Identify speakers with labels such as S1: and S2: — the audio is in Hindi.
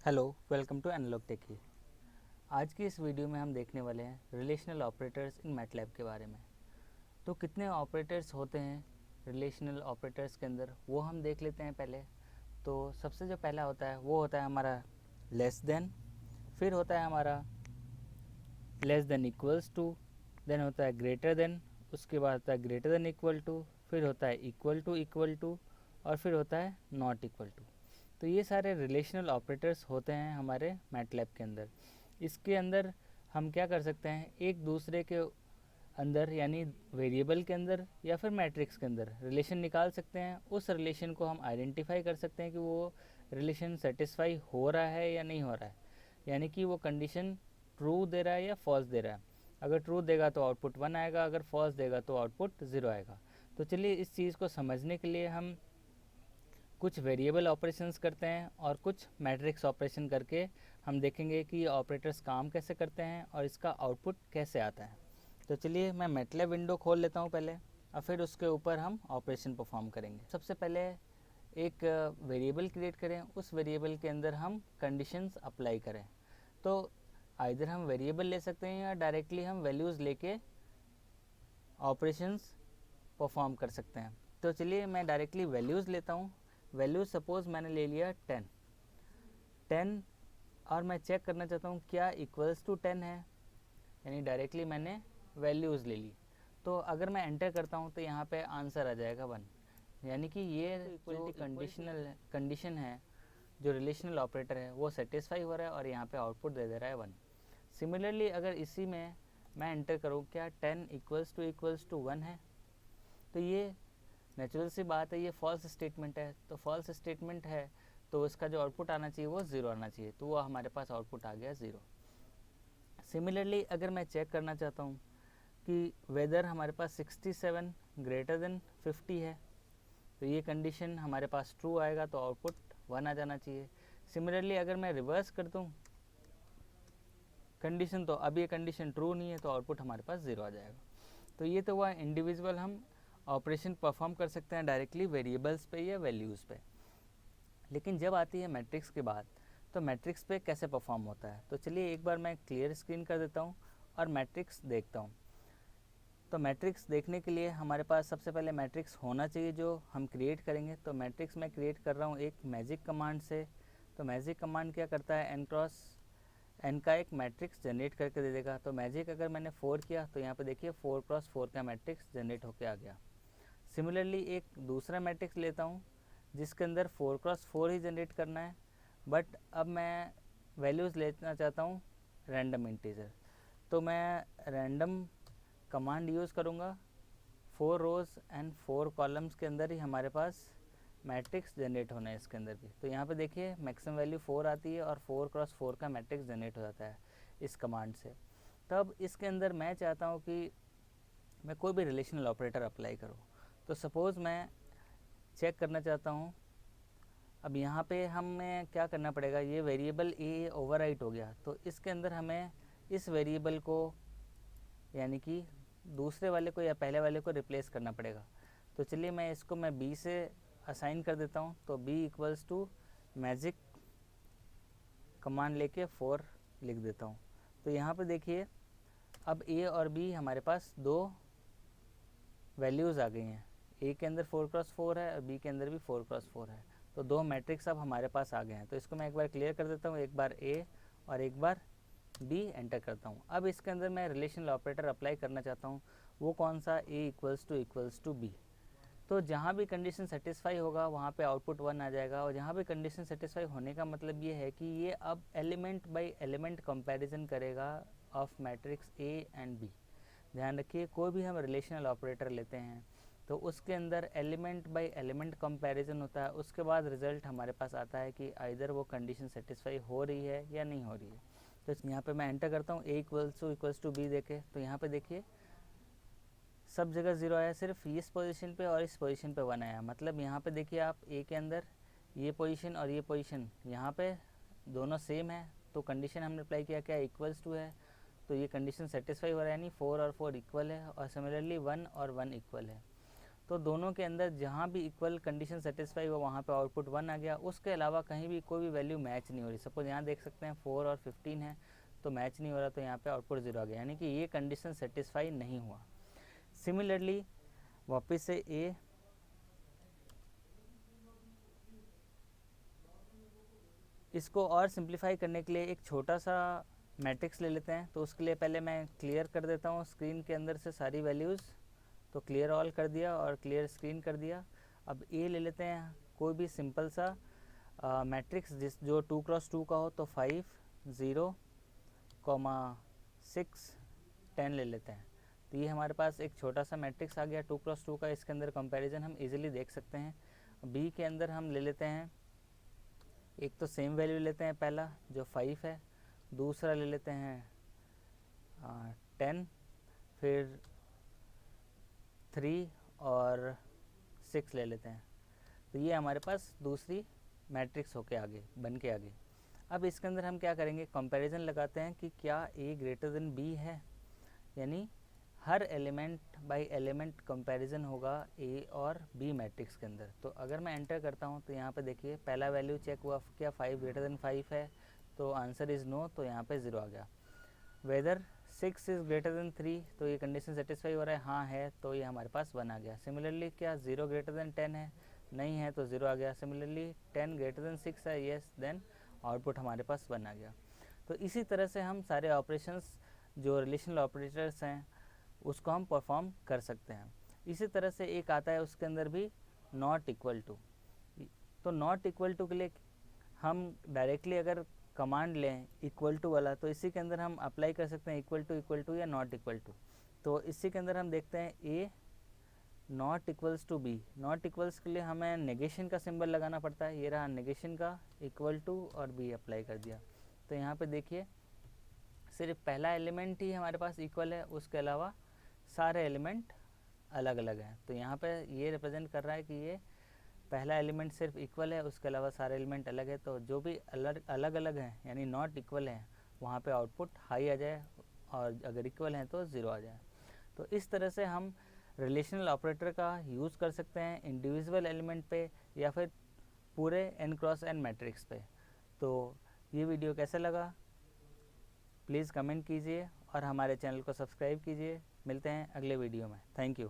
S1: हेलो, वेलकम टू एनालॉग टेकी। आज की इस वीडियो में हम देखने वाले हैं रिलेशनल ऑपरेटर्स इन मैटलैब के बारे में। तो कितने ऑपरेटर्स होते हैं रिलेशनल ऑपरेटर्स के अंदर, वो हम देख लेते हैं पहले। तो सबसे जो पहला होता है वो होता है हमारा लेस देन, फिर होता है हमारा less than equals to, then होता है ग्रेटर देन, उसके बाद होता है ग्रेटर देन इक्वल टू, फिर होता है इक्वल टू और फिर होता है नॉट इक्वल टू। तो ये सारे रिलेशनल ऑपरेटर्स होते हैं हमारे मैटलैब के अंदर। इसके अंदर हम क्या कर सकते हैं, एक दूसरे के अंदर यानी वेरिएबल के अंदर या फिर मैट्रिक्स के अंदर रिलेशन निकाल सकते हैं। उस रिलेशन को हम आइडेंटिफाई कर सकते हैं कि वो रिलेशन सेटिस्फाई हो रहा है या नहीं हो रहा है, यानी कि वो कंडीशन ट्रू दे रहा है या फॉल्स दे रहा है। अगर ट्रू देगा तो आउटपुट 1 आएगा, अगर फॉल्स देगा तो आउटपुट 0 आएगा। तो चलिए इस चीज़ को समझने के लिए हम कुछ वेरिएबल ऑपरेशंस करते हैं और कुछ मैट्रिक्स ऑपरेशन करके हम देखेंगे कि ये ऑपरेटर्स काम कैसे करते हैं और इसका आउटपुट कैसे आता है। तो चलिए मैं मैटलैब विंडो खोल लेता हूँ पहले और फिर उसके ऊपर हम ऑपरेशन परफॉर्म करेंगे। सबसे पहले एक वेरिएबल क्रिएट करें, उस वेरिएबल के अंदर हम कंडीशंस अप्लाई करें। तो आइधर हम वेरिएबल ले सकते हैं या डायरेक्टली हम वैल्यूज़ लेके ऑपरेशंस परफॉर्म कर सकते हैं। तो चलिए मैं डायरेक्टली वैल्यूज़ लेता हूँ। वैल्यूज़ सपोज़ मैंने ले लिया 10 और मैं चेक करना चाहता हूँ क्या इक्वल्स टू 10 है, यानी डायरेक्टली मैंने वैल्यूज़ ले ली। तो अगर मैं एंटर करता हूँ तो यहाँ पे आंसर आ जाएगा 1, यानी कि ये जो कंडीशन है, जो रिलेशनल ऑपरेटर है वो सेटिस्फाई हो रहा है और यहाँ पे आउटपुट दे दे रहा है 1। सिमिलरली अगर इसी में मैं एंटर करूँ क्या 10 इक्वल्स टू 1 है, तो ये नेचुरल सी बात है, ये फॉल्स स्टेटमेंट है। तो फॉल्स स्टेटमेंट है तो उसका जो आउटपुट आना चाहिए वो 0 आना चाहिए, तो वो हमारे पास आउटपुट आ गया 0। सिमिलरली अगर मैं चेक करना चाहता हूँ कि वेदर हमारे पास 67 ग्रेटर देन 50 है, तो ये कंडीशन हमारे पास ट्रू आएगा, तो आउटपुट 1 आ जाना चाहिए। सिमिलरली अगर मैं रिवर्स कर दूँ कंडीशन, तो अब ये कंडीशन ट्रू नहीं है, तो आउटपुट हमारे पास 0 आ जाएगा। तो ये तो वह इंडिविजुअल हम ऑपरेशन परफॉर्म कर सकते हैं डायरेक्टली वेरिएबल्स पे या वैल्यूज़ पे। लेकिन जब आती है मैट्रिक्स की बात, तो मैट्रिक्स पे कैसे परफॉर्म होता है, तो चलिए एक बार मैं क्लियर स्क्रीन कर देता हूँ और मैट्रिक्स देखता हूँ। तो मैट्रिक्स देखने के लिए हमारे पास सबसे पहले मैट्रिक्स होना चाहिए जो हम क्रिएट करेंगे। तो मैट्रिक्स मैं क्रिएट कर रहा हूँ एक मैजिक कमांड से। तो मैजिक कमांड क्या करता है, एन का एक मैट्रिक्स जनरेट करके दे देगा। तो मैजिक अगर मैंने 4 किया तो यहाँ पे देखिए 4x4 का मैट्रिक्स जनरेट होके आ गया। सिमिलरली एक दूसरा मैट्रिक्स लेता हूँ जिसके अंदर 4x4 ही जनरेट करना है, बट अब मैं वैल्यूज़ लेना चाहता हूँ रैंडम इंटीजर। तो मैं रैंडम कमांड यूज़ करूँगा। 4 रोज़ एंड 4 कॉलम्स के अंदर ही हमारे पास मैट्रिक्स जनरेट होना है इसके अंदर भी। तो यहाँ पे देखिए मैक्सिमम वैल्यू 4 आती है और 4x4 का मैट्रिक्स जनरेट हो जाता है इस कमांड से। तब इसके अंदर मैं चाहता हूँ कि मैं कोई भी रिलेशनल ऑपरेटर अप्लाई करूँ। तो सपोज़ मैं चेक करना चाहता हूँ, अब यहाँ पे हमें क्या करना पड़ेगा, ये वेरिएबल ए ओवरराइट हो गया, तो इसके अंदर हमें इस वेरिएबल को यानी कि दूसरे वाले को या पहले वाले को रिप्लेस करना पड़ेगा। तो चलिए मैं इसको मैं बी से असाइन कर देता हूँ। तो B equals to magic command लेके 4 लिख देता हूँ। तो यहाँ पे देखिए अब ए और बी हमारे पास दो वैल्यूज़ आ गई हैं। ए के अंदर 4x4 है और बी के अंदर भी 4x4 है, तो दो मैट्रिक्स अब हमारे पास आ गए हैं। तो इसको मैं एक बार क्लियर कर देता हूँ, एक बार ए और एक बार बी एंटर करता हूँ। अब इसके अंदर मैं रिलेशनल ऑपरेटर अप्लाई करना चाहता हूँ, वो कौन सा, ए इक्वल्स टू बी। तो जहाँ भी कंडीशन सेटिस्फाई होगा वहाँ पे आउटपुट 1 आ जाएगा, और जहाँ भी कंडीशन सेटिस्फाई होने का मतलब ये है कि ये अब एलिमेंट बाय एलिमेंट कंपैरिजन करेगा of matrix A and B. ध्यान रखिए कोई भी हम रिलेशनल ऑपरेटर लेते हैं तो उसके अंदर एलिमेंट बाय एलिमेंट कंपैरिजन होता है, उसके बाद रिजल्ट हमारे पास आता है कि आइदर वो कंडीशन सेटिस्फाई हो रही है या नहीं हो रही है। तो यहाँ पे मैं एंटर करता हूँ ए इक्वल्स टू बी देके, तो यहाँ पे देखिए सब जगह 0 आया, सिर्फ इस पोजीशन पे और इस पोजीशन पे 1 आया। मतलब यहाँ पे देखिए आप ए के अंदर ये पोजीशन और ये पोजीशन यहाँ पे दोनों सेम है, तो कंडीशन हमने अप्लाई किया क्या, इक्वल्स टू है, तो ये कंडीशन सेटिस्फाई हो रहा है, यानी 4 और 4 इक्वल है, और सिमिलरली 1 और 1 इक्वल है। तो दोनों के अंदर जहाँ भी इक्वल कंडीशन सेटिस्फाई हुआ वहाँ पे आउटपुट 1 आ गया। उसके अलावा कहीं भी कोई भी वैल्यू मैच नहीं हो रही, सपोज यहाँ देख सकते हैं 4 और 15 है तो मैच नहीं हो रहा, तो यहाँ पे आउटपुट 0 आ गया, यानी कि ये कंडीशन सेटिस्फाई नहीं हुआ। सिमिलरली वापस से ए इसको और सिंप्लीफाई करने के लिए एक छोटा सा मैट्रिक्स ले लेते हैं। तो उसके लिए पहले मैं क्लियर कर देता हूँ स्क्रीन के अंदर से सारी वैल्यूज़, तो क्लियर ऑल कर दिया और क्लियर स्क्रीन कर दिया। अब ए ले लेते हैं कोई भी सिंपल सा मैट्रिक्स जो 2x2 का हो, तो 5 0 6 10 ले लेते हैं। तो ये हमारे पास एक छोटा सा मैट्रिक्स आ गया 2x2 का। इसके अंदर कंपैरिजन हम इजीली देख सकते हैं। बी के अंदर हम ले लेते हैं, एक तो सेम वैल्यू लेते हैं पहला जो 5 है, दूसरा ले लेते हैं 10, फिर 3 और 6 ले लेते हैं। तो ये हमारे पास दूसरी मैट्रिक्स होके आगे बन के आगे। अब इसके अंदर हम क्या करेंगे, कंपैरिजन लगाते हैं कि क्या ए ग्रेटर देन बी है, यानी हर एलिमेंट बाय एलिमेंट कंपैरिजन होगा ए और बी मैट्रिक्स के अंदर। तो अगर मैं एंटर करता हूँ तो यहाँ पे देखिए पहला वैल्यू चेक हुआ, क्या 5 ग्रेटर देन 5 है, तो आंसर इज़ नो, तो यहाँ पे 0 आ गया। वेदर 6 इज़ ग्रेटर देन 3, तो ये कंडीशन सेटिस्फाई हो रहा है, हाँ है, तो ये हमारे पास 1 आ गया। सिमिलरली क्या 0 ग्रेटर देन 10 है, नहीं है, तो 0 आ गया। सिमिलरली 10 ग्रेटर देन 6 है, येस, देन आउटपुट हमारे पास 1 आ गया। तो इसी तरह से हम सारे ऑपरेशंस जो रिलेशनल ऑपरेटर्स हैं उसको हम परफॉर्म कर सकते हैं। इसी तरह से एक आता है उसके अंदर भी नॉट इक्वल टू। तो नॉट इक्वल टू के लिए हम डायरेक्टली अगर कमांड लें इक्वल टू वाला, तो इसी के अंदर हम अप्लाई कर सकते हैं इक्वल टू या नॉट इक्वल टू। तो इसी के अंदर हम देखते हैं A not equals to B. Not equals के लिए हमें नेगेशन का सिंबल लगाना पड़ता है, ये रहा नेगेशन का, इक्वल टू और बी अप्लाई कर दिया। तो यहाँ पे देखिए सिर्फ पहला एलिमेंट ही हमारे पास इक्वल है, उसके अलावा सारे एलिमेंट अलग अलग हैं। तो यहाँ पे ये रिप्रेजेंट कर रहा है कि ये पहला एलिमेंट सिर्फ इक्वल है, उसके अलावा सारे एलिमेंट अलग है। तो जो भी अलग अलग हैं यानी नॉट इक्वल हैं वहाँ पे आउटपुट हाई आ जाए, और अगर इक्वल हैं तो 0 आ जाए। तो इस तरह से हम रिलेशनल ऑपरेटर का यूज़ कर सकते हैं इंडिविजुअल एलिमेंट पे या फिर पूरे n×n मैट्रिक्स पे। तो ये वीडियो कैसा लगा प्लीज़ कमेंट कीजिए और हमारे चैनल को सब्सक्राइब कीजिए। मिलते हैं अगले वीडियो में। Thank you.